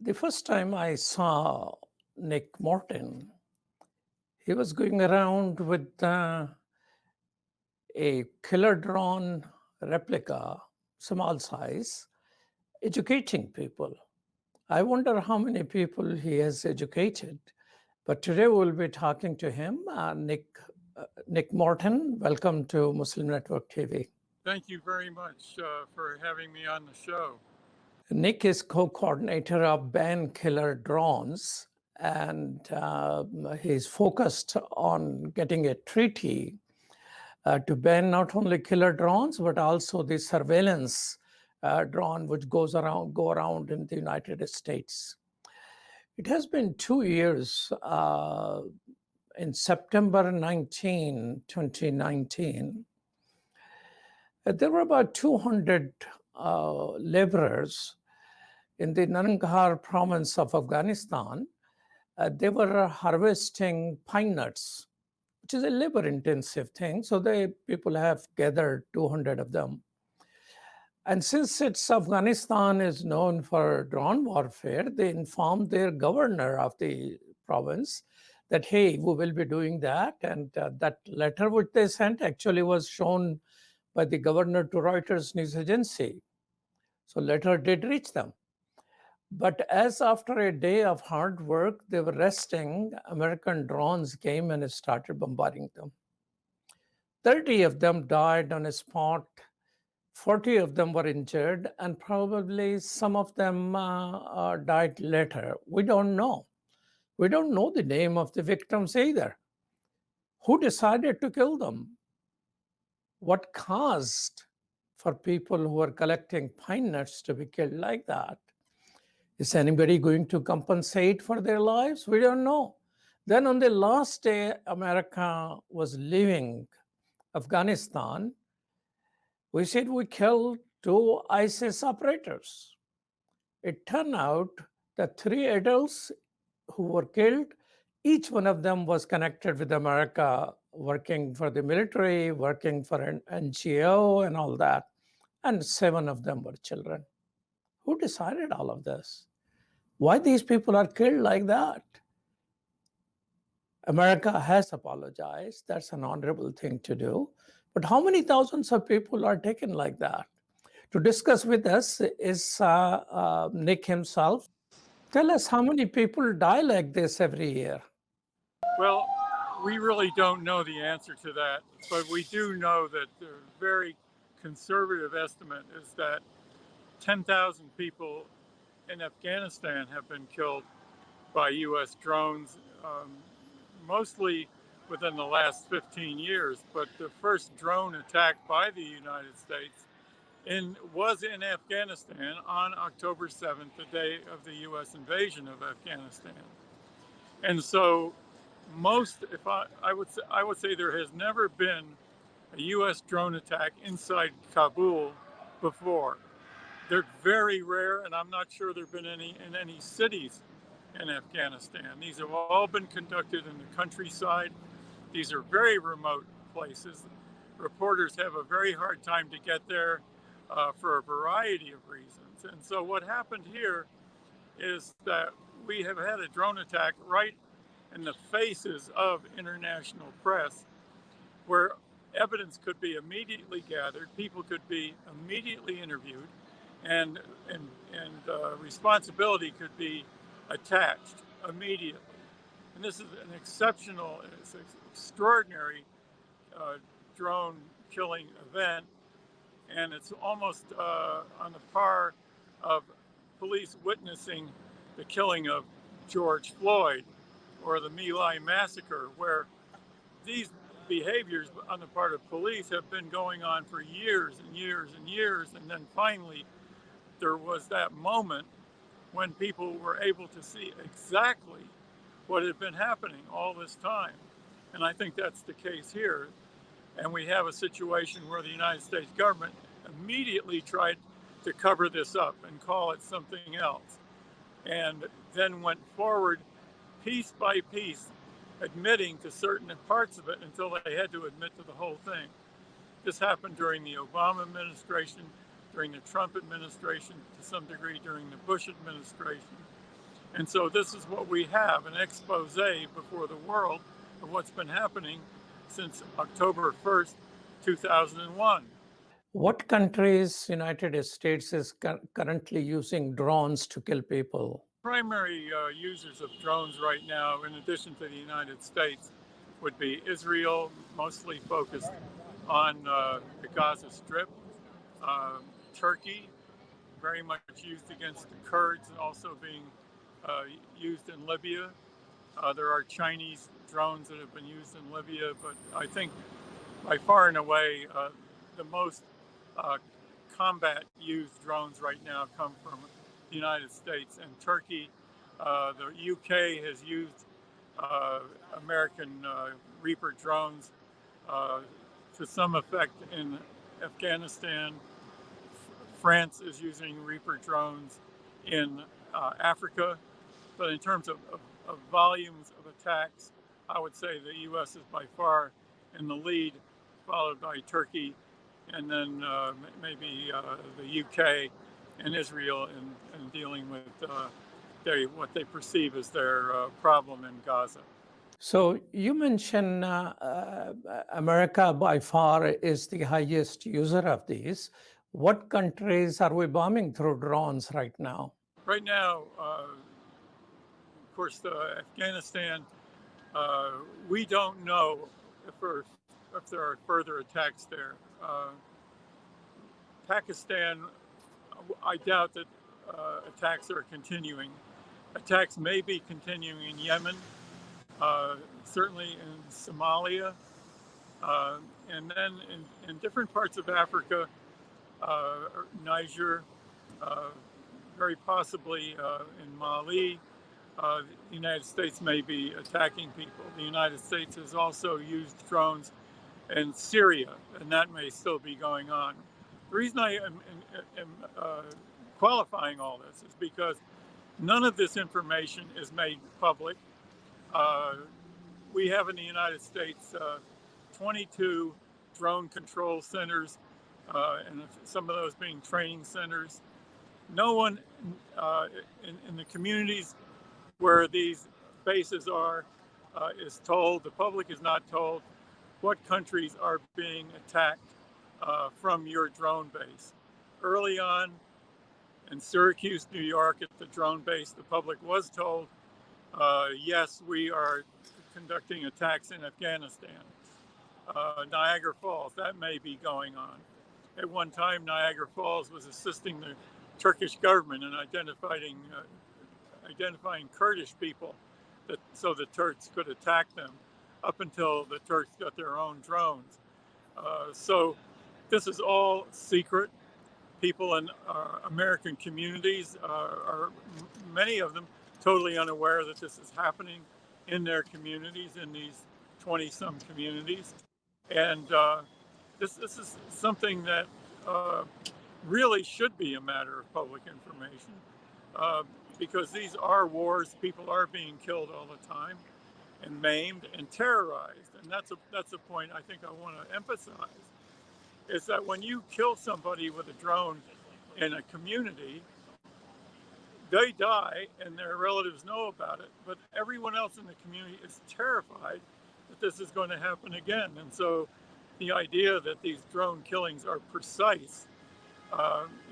The first time I saw Nick Mottern, he was going around with a killer drone replica, small size, educating people. I wonder how many people he has educated. But today we'll be talking to him, Nick Mottern. Welcome to Muslim Network TV. Thank you very much for having me on the show. Nick is co-coordinator of Ban Killer Drones, and he's focused on getting a treaty to ban not only killer drones but also the surveillance drone which go around in the United States. It has been 2 years. In September 2019, there were about 200 laborers in the Nangarhar province of Afghanistan. They were harvesting pine nuts, which is a labor-intensive thing. So people have gathered 200 of them. And since Afghanistan is known for drone warfare, they informed their governor of the province that, hey, we will be doing that. And that letter which they sent actually was shown by the governor to Reuters news agency. So letter did reach them. But as after a day of hard work, they were resting, American drones came and started bombarding them. 30 of them died on a spot. 40 of them were injured, and probably some of them died later. We don't know. We don't know the name of the victims either. Who decided to kill them? What caused for people who were collecting pine nuts to be killed like that? Is anybody going to compensate for their lives? We don't know. Then on the last day America was leaving Afghanistan, we said we killed 2 ISIS operators. It turned out that 3 adults who were killed, each one of them was connected with America, working for the military, working for an NGO and all that. And 7 of them were children. Who decided all of this? Why these people are killed like that? America has apologized. That's an honorable thing to do. But how many thousands of people are taken like that? To discuss with us is Nick himself. Tell us how many people die like this every year. Well, we really don't know the answer to that, but we do know that the very conservative estimate is that 10,000 people in Afghanistan have been killed by U.S. drones, mostly within the last 15 years. But the first drone attack by the United States was in Afghanistan on October 7th, the day of the U.S. invasion of Afghanistan. And so I would say there has never been a U.S. drone attack inside Kabul before. They're very rare, and I'm not sure there have been any in any cities in Afghanistan. These have all been conducted in the countryside. These are very remote places. Reporters have a very hard time to get there for a variety of reasons. And so what happened here is that we have had a drone attack right in the faces of international press where evidence could be immediately gathered, people could be immediately interviewed, and responsibility could be attached immediately. And this is an extraordinary drone killing event, and it's almost on the par of police witnessing the killing of George Floyd or the My Lai massacre, where these behaviors on the part of police have been going on for years and years and years. And then finally, there was that moment when people were able to see exactly what had been happening all this time. And I think that's the case here. And we have a situation where the United States government immediately tried to cover this up and call it something else, and then went forward piece by piece, admitting to certain parts of it until they had to admit to the whole thing. This happened during the Obama administration, during the Trump administration, to some degree during the Bush administration. And so this is what we have, an expose before the world of what's been happening since October 1st, 2001. What countries, United States, is currently using drones to kill people? Primary users of drones right now, in addition to the United States, would be Israel, mostly focused on the Gaza Strip, Turkey, very much used against the Kurds, and also being used in Libya. There are Chinese drones that have been used in Libya, but I think by far and away the most uh, combat used drones right now come from the United States and Turkey. The UK has used uh, American Reaper drones uh, to some effect in Afghanistan. France is using Reaper drones in Africa. But in terms of volumes of attacks, I would say the U.S. is by far in the lead, followed by Turkey, and then maybe the U.K. and Israel in dealing with what they perceive as their problem in Gaza. So you mentioned America by far is the highest user of these. What countries are we bombing through drones right now? Right now, of course, Afghanistan, we don't know if there are further attacks there. Pakistan, I doubt that attacks are continuing. Attacks may be continuing in Yemen, certainly in Somalia, uh, and then in different parts of Africa, uh, Niger, uh, very possibly in Mali. The United States may be attacking people. The United States has also used drones in Syria, and that may still be going on. The reason I am qualifying all this is because none of this information is made public. Uh, we have in the United States 22 drone control centers, and some of those being training centers. No one in the communities where these bases are is told, the public is not told what countries are being attacked from your drone base. Early on in Syracuse, New York, at the drone base, the public was told, yes, we are conducting attacks in Afghanistan. Niagara Falls, that may be going on. At one time, Niagara Falls was assisting the Turkish government in identifying Kurdish people so the Turks could attack them up until the Turks got their own drones. So this is all secret. People in American communities are many of them totally unaware that this is happening in their communities, in these 20-some communities. And this is something that really should be a matter of public information uh, because these are wars. People are being killed all the time and maimed and terrorized. And that's a point I think I want to emphasize, is that when you kill somebody with a drone in a community, they die and their relatives know about it, but everyone else in the community is terrified that this is going to happen again. And so the idea that these drone killings are precise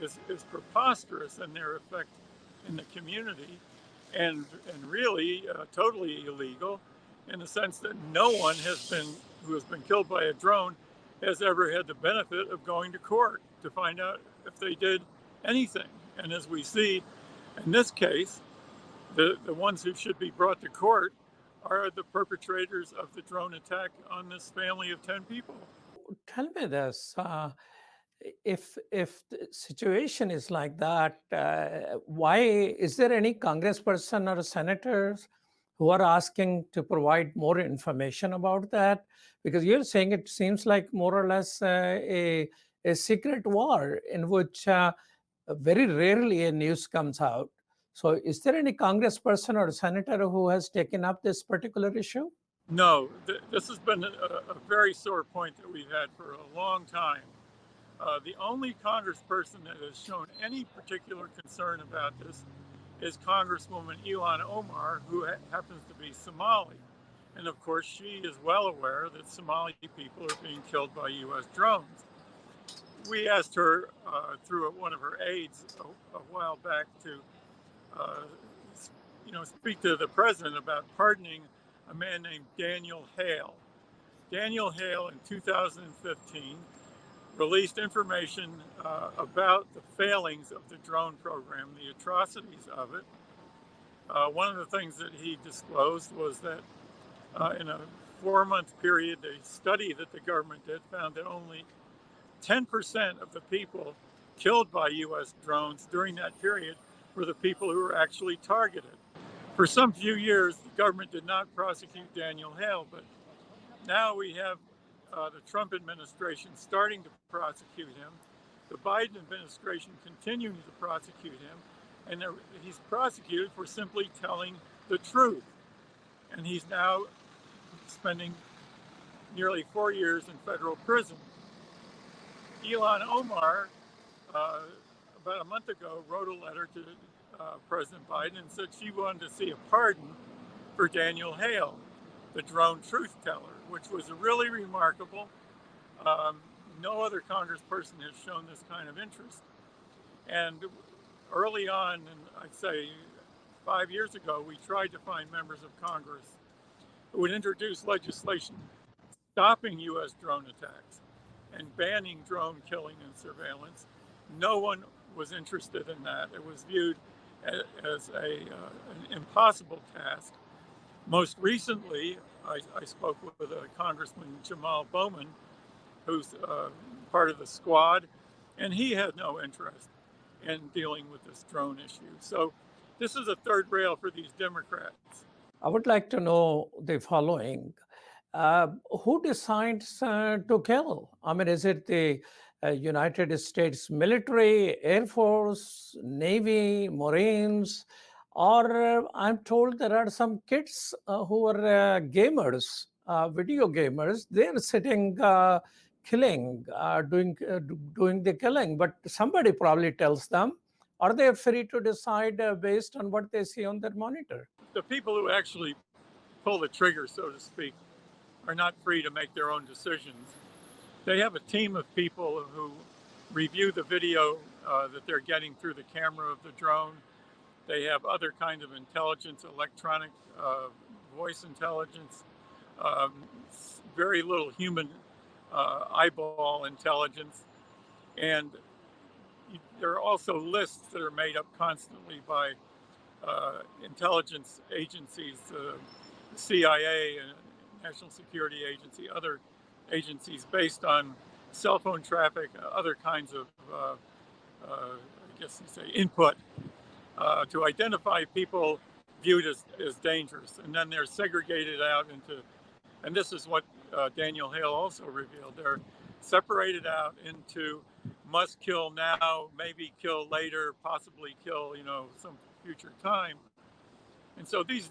is preposterous in their effect in the community, and really totally illegal, in the sense that no one who has been killed by a drone has ever had the benefit of going to court to find out if they did anything. And as we see in this case, the ones who should be brought to court are the perpetrators of the drone attack on this family of 10 people. Tell me this. If the situation is like that, why is there any congressperson or senators who are asking to provide more information about that? Because you're saying it seems like more or less a secret war in which very rarely a news comes out. So, is there any congressperson or senator who has taken up this particular issue? No, this has been a very sore point that we've had for a long time. The only congressperson that has shown any particular concern about this is Congresswoman Ilhan Omar, who happens to be Somali. And of course, she is well aware that Somali people are being killed by U.S. drones. We asked her through one of her aides a while back to, uh, speak to the president about pardoning a man named Daniel Hale. Daniel Hale in 2015 released information about the failings of the drone program, the atrocities of it. One of the things that he disclosed was that in a 4-month period, a study that the government did found that only 10% of the people killed by U.S. drones during that period were the people who were actually targeted. For some few years, the government did not prosecute Daniel Hale, but now we have the Trump administration starting to prosecute him, the Biden administration continuing to prosecute him, and he's prosecuted for simply telling the truth. And he's now spending nearly 4 years in federal prison. Ilhan Omar, about a month ago, wrote a letter to President Biden and said she wanted to see a pardon for Daniel Hale, the drone truth teller, which was really remarkable. No other congressperson has shown this kind of interest. And early on, and I'd say 5 years ago, we tried to find members of Congress who would introduce legislation stopping U.S. drone attacks and banning drone killing and surveillance. No one was interested in that. It was viewed as an impossible task. Most recently, I spoke with Congressman Jamal Bowman, who's part of the squad, and he had no interest in dealing with this drone issue. So this is a third rail for these Democrats. I would like to know the following. Who decides to kill? I mean, is it the United States military, Air Force, Navy, Marines? Or I'm told there are some kids who are gamers, video gamers. They're sitting killing, doing the killing, but somebody probably tells them. Are they free to decide based on what they see on their monitor? The people who actually pull the trigger, so to speak, are not free to make their own decisions. They have a team of people who review the video that they're getting through the camera of the drone. They have other kinds of intelligence, electronic voice intelligence, very little human eyeball intelligence. And there are also lists that are made up constantly by intelligence agencies, the CIA and National Security Agency, other agencies based on cell phone traffic, other kinds of, I guess you say, input to identify people viewed as dangerous. And then they're segregated out into, and this is what Daniel Hale also revealed, they're separated out into must kill now, maybe kill later, possibly kill, some future time. And so these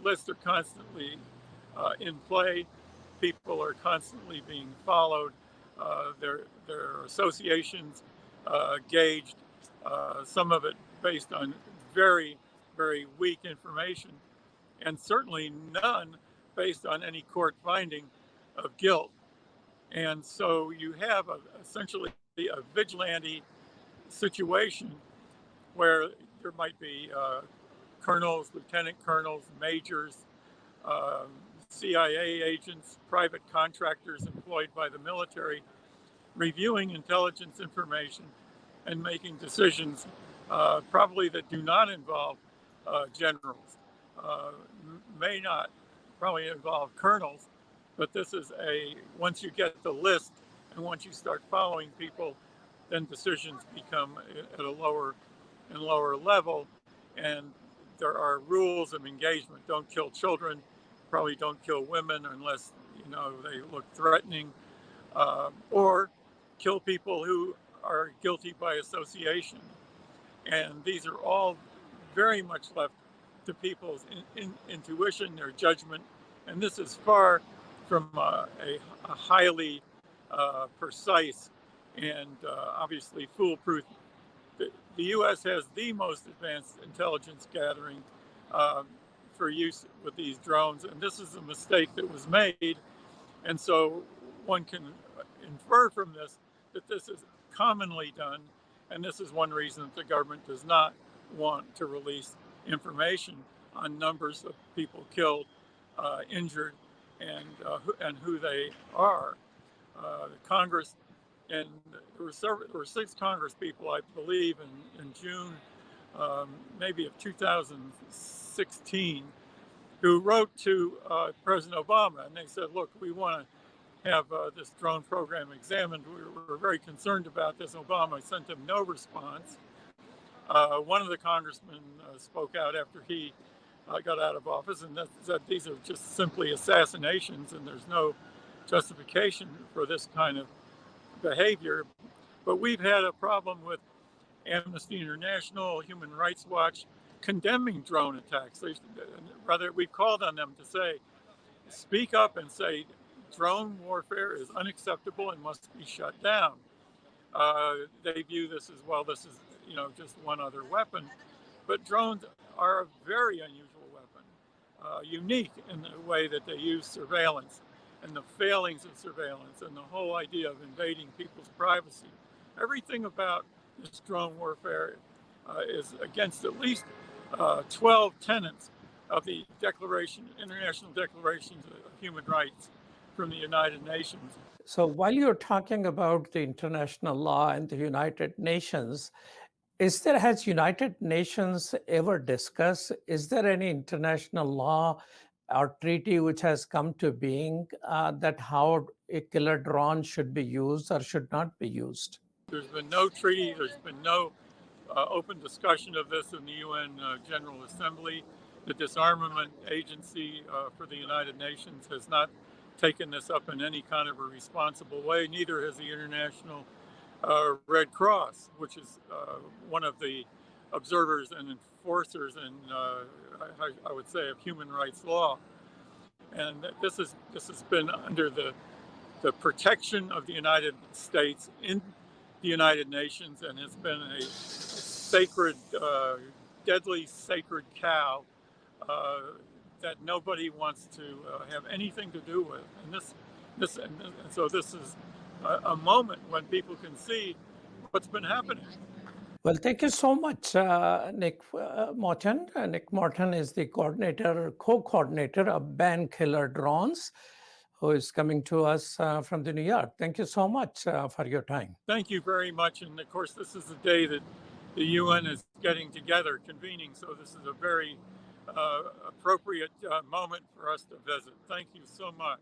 lists are constantly in play. People are constantly being followed. Their associations gauged, some of it based on very, very weak information, and certainly none based on any court finding of guilt. And so you have essentially a vigilante situation where there might be colonels, lieutenant colonels, majors, CIA agents, private contractors employed by the military, reviewing intelligence information and making decisions probably that do not involve generals, may not probably involve colonels, but this is once you get the list and once you start following people, then decisions become at a lower and lower level, and there are rules of engagement. Don't kill children, probably don't kill women unless they look threatening, or kill people who are guilty by association. And these are all very much left to people's intuition, their judgment, and this is far from a precise and obviously foolproof the U.S. has the most advanced intelligence gathering for use with these drones, and this is a mistake that was made. And so one can infer from this that this is commonly done, and this is one reason that the government does not want to release information on numbers of people killed, injured, and who they are. Congress, and there were 6 Congress people, I believe, in June, maybe of 2016, who wrote to President Obama, and they said, "Look, we want to have this drone program examined. We're very concerned about this." Obama sent them no response. One of the congressmen spoke out after he got out of office and said these are just simply assassinations and there's no justification for this kind of behavior. But we've had a problem with Amnesty International, Human Rights Watch condemning drone attacks. Rather, we've called on them to say, speak up and say drone warfare is unacceptable and must be shut down. They view this as, well, this is just one other weapon, but drones are a very unusual weapon, unique in the way that they use surveillance and the failings of surveillance and the whole idea of invading people's privacy. Everything about this drone warfare is against at least 12 tenets of the International Declaration of Human Rights from the United Nations. So while you're talking about the international law and the United Nations, has United Nations ever discussed, is there any international law or treaty which has come to being that how a killer drone should be used or should not be used? There's been no treaty, there's been no open discussion of this in the UN General Assembly. The Disarmament Agency for the United Nations has not taken this up in any kind of a responsible way. Neither has the International Red Cross, which is one of the observers and enforcers and I would say of human rights law. And this has been under the protection of the United States in the United Nations, and it's been a sacred, deadly sacred cow that nobody wants to have anything to do with. And so this is a moment when people can see what's been happening. Well, thank you so much, Nick Mottern. Nick Mottern is the co-coordinator of Ban Killer Drones, who is coming to us from New York. Thank you so much for your time. Thank you very much. And of course, this is the day that the UN is getting together, convening. So this is a very appropriate moment for us to visit. Thank you so much.